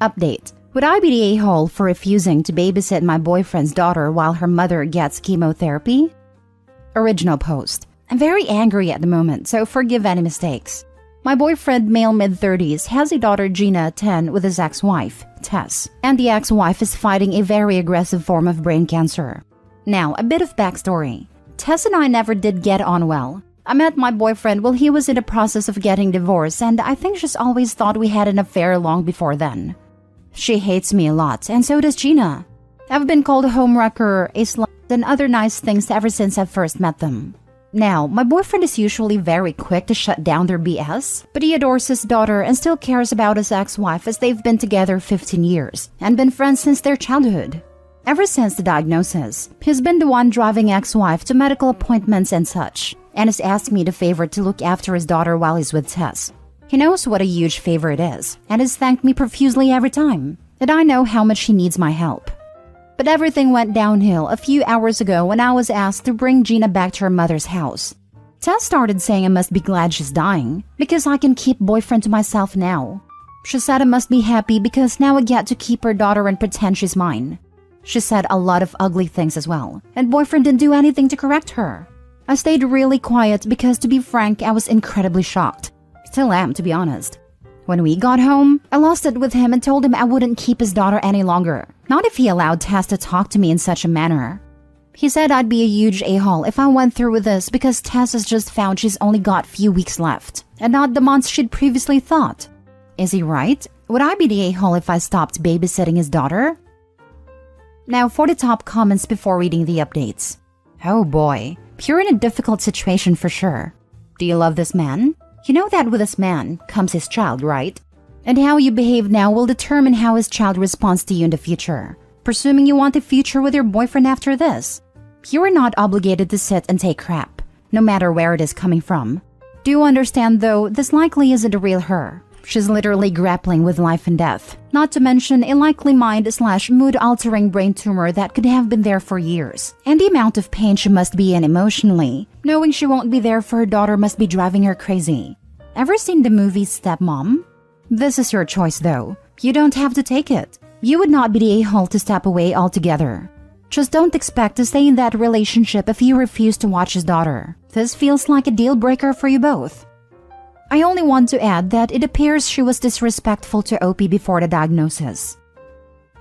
Update. Would I be the a-hole for refusing to babysit my boyfriend's daughter while her mother gets chemotherapy? Original post. I'm very angry at the moment, so forgive any mistakes. My boyfriend, male mid-30s, has a daughter, Gina, 10, with his ex-wife, Tess, and the ex-wife is fighting a very aggressive form of brain cancer. Now, a bit of backstory. Tess and I never did get on well. I met my boyfriend while he was in the process of getting divorced, and I think she's always thought we had an affair long before then. She hates me a lot, and so does Gina. I've been called a homewrecker, a slut, and other nice things ever since I first met them. Now, my boyfriend is usually very quick to shut down their BS, but he adores his daughter and still cares about his ex-wife as they've been together 15 years and been friends since their childhood. Ever since the diagnosis, he's been the one driving ex-wife to medical appointments and such, and has asked me the favor to look after his daughter while he's with Tess. He knows what a huge favor it is, and has thanked me profusely every time, and I know how much he needs my help. But everything went downhill a few hours ago when I was asked to bring Gina back to her mother's house. Tess started saying I must be glad she's dying, because I can keep boyfriend to myself now. She said I must be happy because now I get to keep her daughter and pretend she's mine. She said a lot of ugly things as well, and boyfriend didn't do anything to correct her. I stayed really quiet because, to be frank, I was incredibly shocked. Still am, to be honest. When we got home, I lost it with him and told him I wouldn't keep his daughter any longer, not if he allowed Tess to talk to me in such a manner. He said I'd be a huge a-hole if I went through with this because Tess has just found she's only got few weeks left, and not the months she'd previously thought. Is he right? Would I be the a-hole if I stopped babysitting his daughter? Now for the top comments before reading the updates. Oh boy, you're in a difficult situation for sure. Do you love this man? You know that with this man comes his child, right? And how you behave now will determine how his child responds to you in the future. Presuming you want a future with your boyfriend after this. You are not obligated to sit and take crap, no matter where it is coming from. Do you understand though, this likely isn't a real her. She's literally grappling with life and death, not to mention a likely mind/mood-altering brain tumor that could have been there for years. And the amount of pain she must be in emotionally, knowing she won't be there for her daughter must be driving her crazy. Ever seen the movie Stepmom? This is your choice though. You don't have to take it. You would not be the a-hole to step away altogether. Just don't expect to stay in that relationship if you refuse to watch his daughter. This feels like a deal breaker for you both. I only want to add that it appears she was disrespectful to Opie before the diagnosis.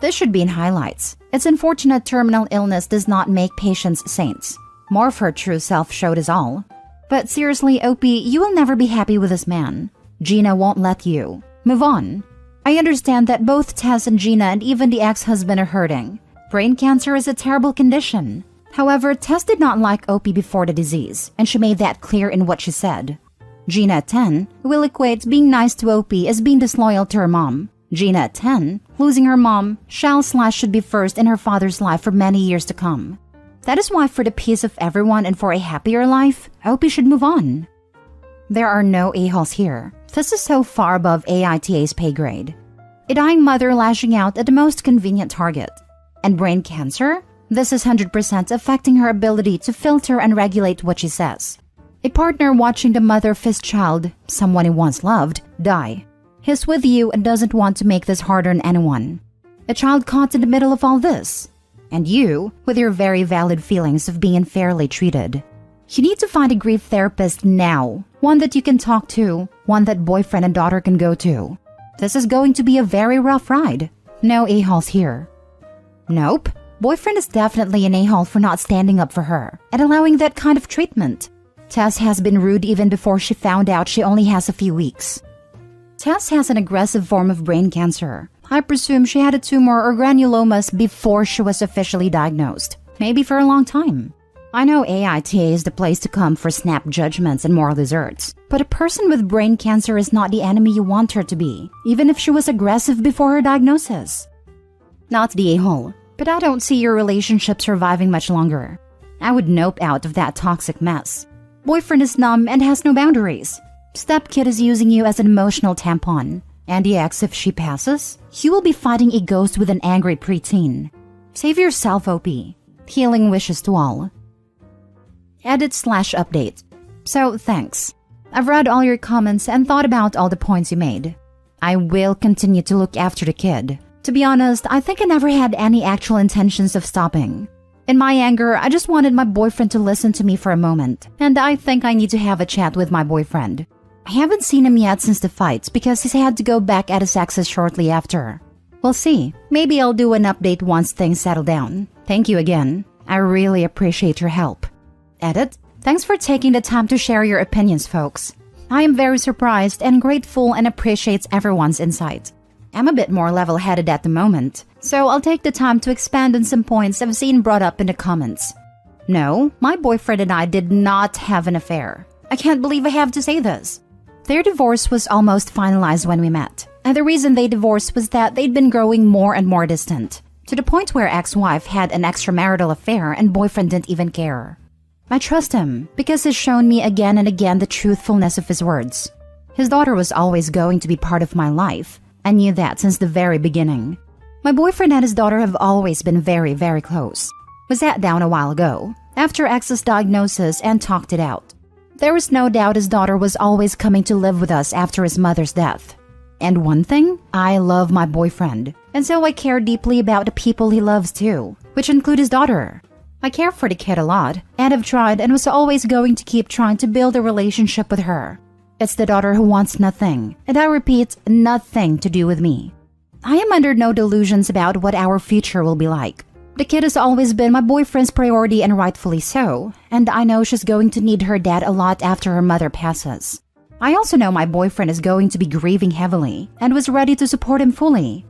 This should be in highlights. It's unfortunate terminal illness does not make patients saints. More of her true self showed us all. But seriously, Opie, you will never be happy with this man. Gina won't let you. Move on. I understand that both Tess and Gina and even the ex-husband are hurting. Brain cancer is a terrible condition. However, Tess did not like Opie before the disease, and she made that clear in what she said. Gina at 10 will equate being nice to Opie as being disloyal to her mom. Gina at 10, losing her mom, should be first in her father's life for many years to come. That is why for the peace of everyone and for a happier life, Opie should move on. There are no a-holes here. This is so far above AITA's pay grade. A dying mother lashing out at the most convenient target. And brain cancer? This is 100% affecting her ability to filter and regulate what she says. A partner watching the mother of his child, someone he once loved, die. He's with you and doesn't want to make this harder on anyone. A child caught in the middle of all this. And you, with your very valid feelings of being unfairly treated. You need to find a grief therapist now. One that you can talk to, one that boyfriend and daughter can go to. This is going to be a very rough ride. No a-holes here. Nope. Boyfriend is definitely an a-hole for not standing up for her and allowing that kind of treatment. Tess has been rude even before she found out she only has a few weeks. Tess has an aggressive form of brain cancer. I presume she had a tumor or granulomas before she was officially diagnosed. Maybe for a long time. I know AITA is the place to come for snap judgments and moral desserts, but a person with brain cancer is not the enemy you want her to be, even if she was aggressive before her diagnosis. Not the a-hole, but I don't see your relationship surviving much longer. I would nope out of that toxic mess. Boyfriend is numb and has no boundaries. Stepkid is using you as an emotional tampon. And the ex, if she passes, you will be fighting a ghost with an angry preteen. Save yourself, Opie. Healing wishes to all. Edit/update. So, thanks. I've read all your comments and thought about all the points you made. I will continue to look after the kid. To be honest, I think I never had any actual intentions of stopping. In my anger, I just wanted my boyfriend to listen to me for a moment, and I think I need to have a chat with my boyfriend. I haven't seen him yet since the fight because he's had to go back at his exes shortly after. We'll see. Maybe I'll do an update once things settle down. Thank you again. I really appreciate your help. Edit. Thanks for taking the time to share your opinions, folks. I am very surprised and grateful and appreciates everyone's insight. I'm a bit more level-headed at the moment, so I'll take the time to expand on some points I've seen brought up in the comments. No, my boyfriend and I did not have an affair. I can't believe I have to say this. Their divorce was almost finalized when we met, and the reason they divorced was that they'd been growing more and more distant, to the point where ex-wife had an extramarital affair and boyfriend didn't even care. I trust him because he's shown me again and again the truthfulness of his words. His daughter was always going to be part of my life. I knew that since the very beginning. My boyfriend and his daughter have always been very, very close. We sat down a while ago, after ex's diagnosis, and talked it out. There was no doubt his daughter was always coming to live with us after his mother's death. And one thing, I love my boyfriend, and so I care deeply about the people he loves too, which include his daughter. I care for the kid a lot, and have tried and was always going to keep trying to build a relationship with her. It's the daughter who wants nothing, and I repeat, nothing to do with me. I am under no delusions about what our future will be like. The kid has always been my boyfriend's priority, and rightfully so, and I know she's going to need her dad a lot after her mother passes. I also know my boyfriend is going to be grieving heavily, and was ready to support him fully.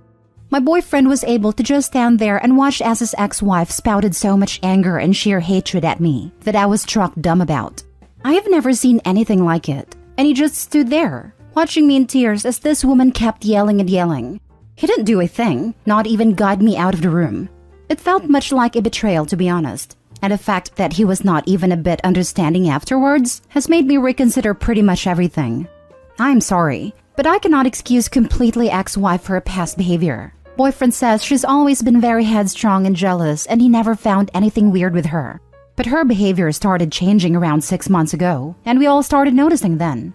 My boyfriend was able to just stand there and watch as his ex-wife spouted so much anger and sheer hatred at me that I was struck dumb about. I have never seen anything like it. And he just stood there, watching me in tears as this woman kept yelling and yelling. He didn't do a thing, not even guide me out of the room. It felt much like a betrayal, to be honest, and the fact that he was not even a bit understanding afterwards has made me reconsider pretty much everything. I'm sorry, but I cannot excuse completely ex-wife for her past behavior. Boyfriend says she's always been very headstrong and jealous, and he never found anything weird with her. But her behavior started changing around 6 months ago, and we all started noticing then.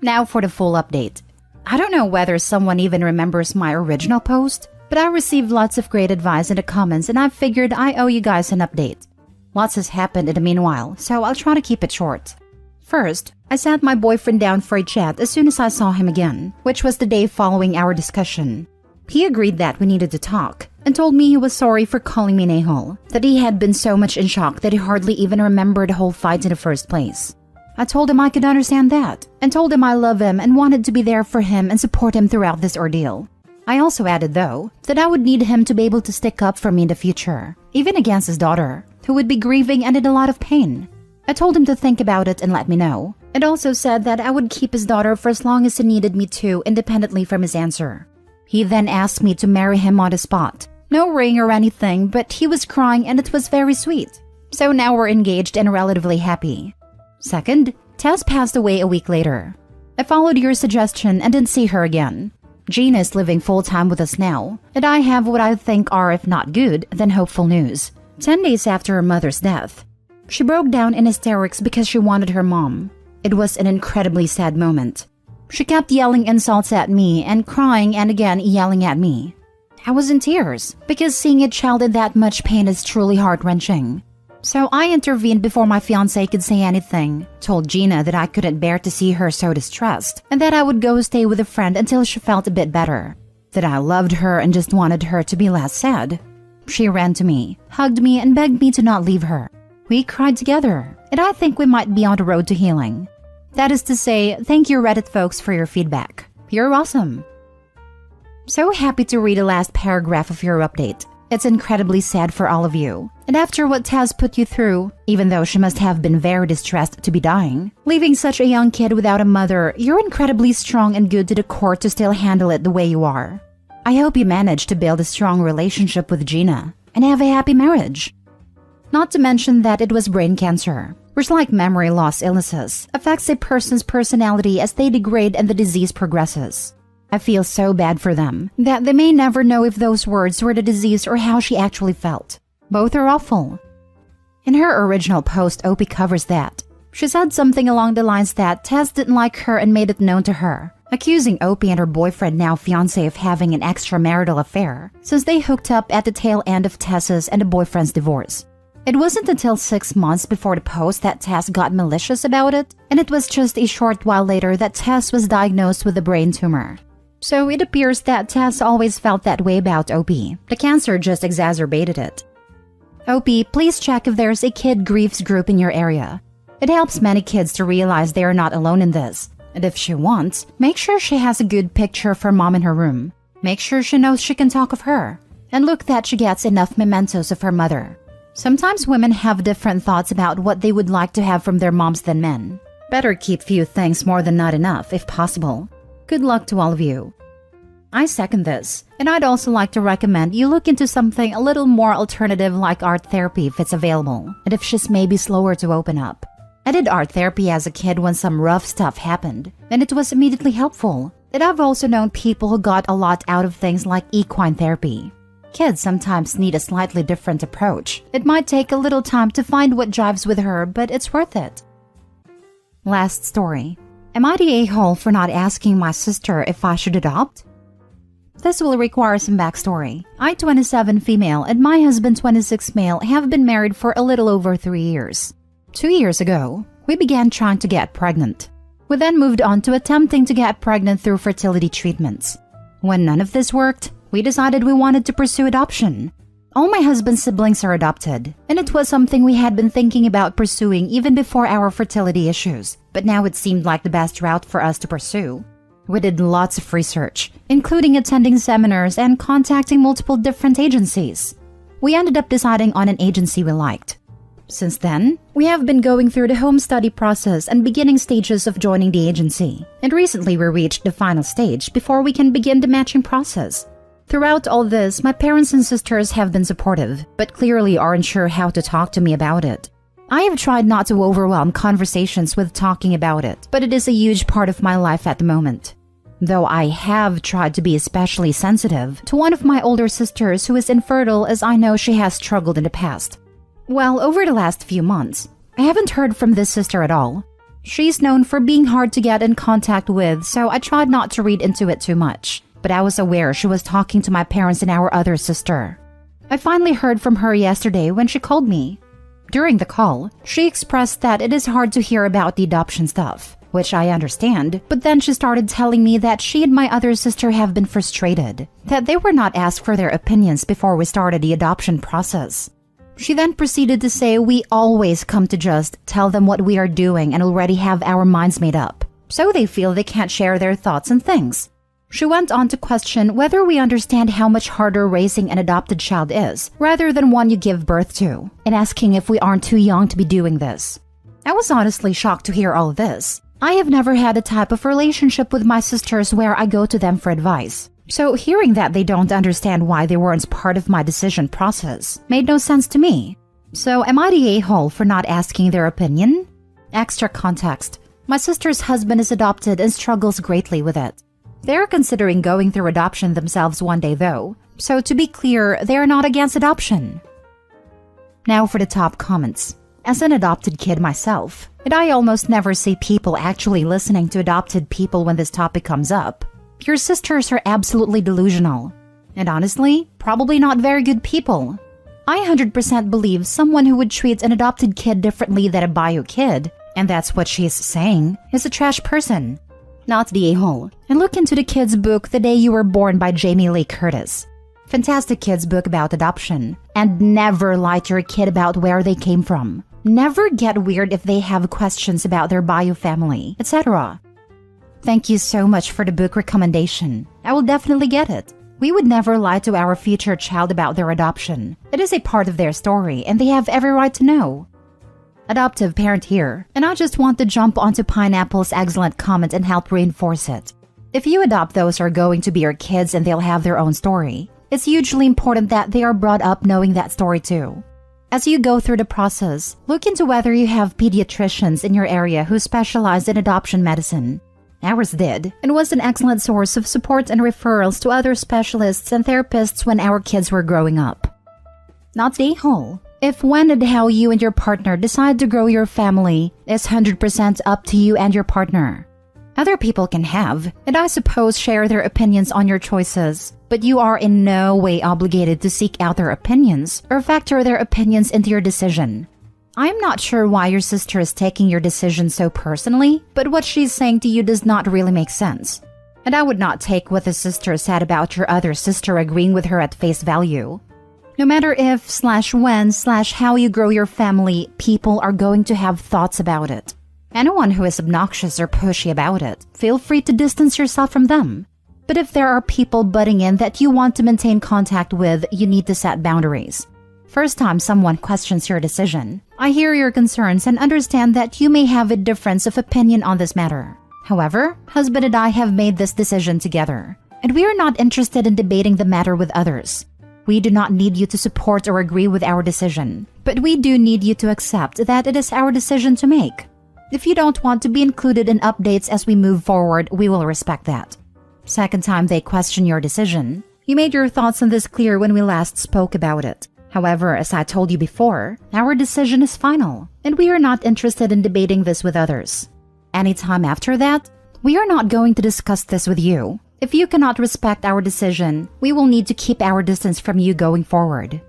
Now for the full update. I don't know whether someone even remembers my original post, but I received lots of great advice in the comments, and I figured I owe you guys an update. Lots has happened in the meanwhile, so I'll try to keep it short. First, I sat my boyfriend down for a chat as soon as I saw him again, which was the day following our discussion. He agreed that we needed to talk, and told me he was sorry for calling me an a-hole, that he had been so much in shock that he hardly even remembered the whole fight in the first place. I told him I could understand that, and told him I love him and wanted to be there for him and support him throughout this ordeal. I also added, though, that I would need him to be able to stick up for me in the future, even against his daughter, who would be grieving and in a lot of pain. I told him to think about it and let me know, and also said that I would keep his daughter for as long as he needed me to, independently from his answer. He then asked me to marry him on the spot. No ring or anything, but he was crying and it was very sweet. So now we're engaged and relatively happy. Second, Tess passed away a week later. I followed your suggestion and didn't see her again. Gina is living full-time with us now, and I have what I think are, if not good, then hopeful news. 10 days after her mother's death, she broke down in hysterics because she wanted her mom. It was an incredibly sad moment. She kept yelling insults at me and crying and again yelling at me. I was in tears because seeing a child in that much pain is truly heart-wrenching. So I intervened before my fiancé could say anything, told Gina that I couldn't bear to see her so distressed and that I would go stay with a friend until she felt a bit better, that I loved her and just wanted her to be less sad. She ran to me, hugged me, and begged me to not leave her. We cried together, and I think we might be on the road to healing. That is to say, thank you Reddit folks for your feedback. You're awesome. So happy to read the last paragraph of your update. It's incredibly sad for all of you. And after what Taz put you through, even though she must have been very distressed to be dying, leaving such a young kid without a mother, you're incredibly strong and good to the core to still handle it the way you are. I hope you manage to build a strong relationship with Gina and have a happy marriage. Not to mention that it was brain cancer, which, like memory loss illnesses, affects a person's personality as they degrade and the disease progresses. I feel so bad for them that they may never know if those words were the disease or how she actually felt. Both are awful. In her original post, Opie covers that. She said something along the lines that Tess didn't like her and made it known to her, accusing Opie and her boyfriend, now fiancé, of having an extramarital affair since they hooked up at the tail end of Tessa's and the boyfriend's divorce. It wasn't until 6 months before the post that Tess got malicious about it, and it was just a short while later that Tess was diagnosed with a brain tumor. So it appears that Tess always felt that way about Opie. The cancer just exacerbated it. Opie, please check if there's a kid griefs group in your area. It helps many kids to realize they are not alone in this. And if she wants, make sure she has a good picture of her mom in her room. Make sure she knows she can talk of her. And look that she gets enough mementos of her mother. Sometimes women have different thoughts about what they would like to have from their moms than men. Better keep few things more than not enough, if possible. Good luck to all of you. I second this, and I'd also like to recommend you look into something a little more alternative like art therapy if it's available, and if she's maybe slower to open up. I did art therapy as a kid when some rough stuff happened, and it was immediately helpful. And I've also known people who got a lot out of things like equine therapy. Kids sometimes need a slightly different approach. It might take a little time to find what jives with her, but it's worth it. Last story. Am I the a-hole for not asking my sister if I should adopt? This will require some backstory. I, 27 female, and my husband, 26 male, have been married for a little over 3 years. 2 years ago, we began trying to get pregnant. We then moved on to attempting to get pregnant through fertility treatments. When none of this worked, we decided we wanted to pursue adoption. All my husband's siblings are adopted, and it was something we had been thinking about pursuing even before our fertility issues, but now it seemed like the best route for us to pursue. We did lots of research, including attending seminars and contacting multiple different agencies. We ended up deciding on an agency we liked. Since then, we have been going through the home study process and beginning stages of joining the agency, and recently we reached the final stage before we can begin the matching process. Throughout all this, my parents and sisters have been supportive, but clearly aren't sure how to talk to me about it. I have tried not to overwhelm conversations with talking about it, but it is a huge part of my life at the moment. Though I have tried to be especially sensitive to one of my older sisters who is infertile, as I know she has struggled in the past. Well, over the last few months, I haven't heard from this sister at all. She's known for being hard to get in contact with, so I tried not to read into it too much. But I was aware she was talking to my parents and our other sister. I finally heard from her yesterday when she called me. During the call, she expressed that it is hard to hear about the adoption stuff, which I understand, but then she started telling me that she and my other sister have been frustrated, that they were not asked for their opinions before we started the adoption process. She then proceeded to say we always come to just tell them what we are doing and already have our minds made up, so they feel they can't share their thoughts and things. She went on to question whether we understand how much harder raising an adopted child is, rather than one you give birth to, and asking if we aren't too young to be doing this. I was honestly shocked to hear all this. I have never had a type of relationship with my sisters where I go to them for advice. So hearing that they don't understand why they weren't part of my decision process made no sense to me. So am I the a-hole for not asking their opinion? Extra context. My sister's husband is adopted and struggles greatly with it. They're considering going through adoption themselves one day though, so to be clear, they are not against adoption. Now for the top comments. As an adopted kid myself, and I almost never see people actually listening to adopted people when this topic comes up, your sisters are absolutely delusional. And honestly, probably not very good people. I 100% believe someone who would treat an adopted kid differently than a bio kid, and that's what she's saying, is a trash person. Not the a-hole. And look into the kid's book The Day You Were Born by Jamie Lee Curtis. Fantastic kid's book about adoption. And never lie to your kid about where they came from. Never get weird if they have questions about their bio family, etc. Thank you so much for the book recommendation. I will definitely get it. We would never lie to our future child about their adoption. It is a part of their story and they have every right to know. Adoptive parent here, and I just want to jump onto Pineapple's excellent comment and help reinforce it. If you adopt those who are going to be your kids and they'll have their own story, it's hugely important that they are brought up knowing that story too. As you go through the process, look into whether you have pediatricians in your area who specialize in adoption medicine. Ours did, and was an excellent source of support and referrals to other specialists and therapists when our kids were growing up. Not the whole. If, when, and how you and your partner decide to grow your family is 100% up to you and your partner. Other people can have, and I suppose share their opinions on your choices, but you are in no way obligated to seek out their opinions or factor their opinions into your decision. I am not sure why your sister is taking your decision so personally, but what she's saying to you does not really make sense. And I would not take what the sister said about your other sister agreeing with her at face value. No matter if/when/how you grow your family, people are going to have thoughts about it. Anyone who is obnoxious or pushy about it, feel free to distance yourself from them. But if there are people butting in that you want to maintain contact with, you need to set boundaries. First time someone questions your decision, I hear your concerns and understand that you may have a difference of opinion on this matter. However, husband and I have made this decision together, and we are not interested in debating the matter with others. We do not need you to support or agree with our decision, but we do need you to accept that it is our decision to make. If you don't want to be included in updates as we move forward, we will respect that. Second time they question your decision, you made your thoughts on this clear when we last spoke about it. However, as I told you before, our decision is final, and we are not interested in debating this with others. Anytime after that, we are not going to discuss this with you. If you cannot respect our decision, we will need to keep our distance from you going forward.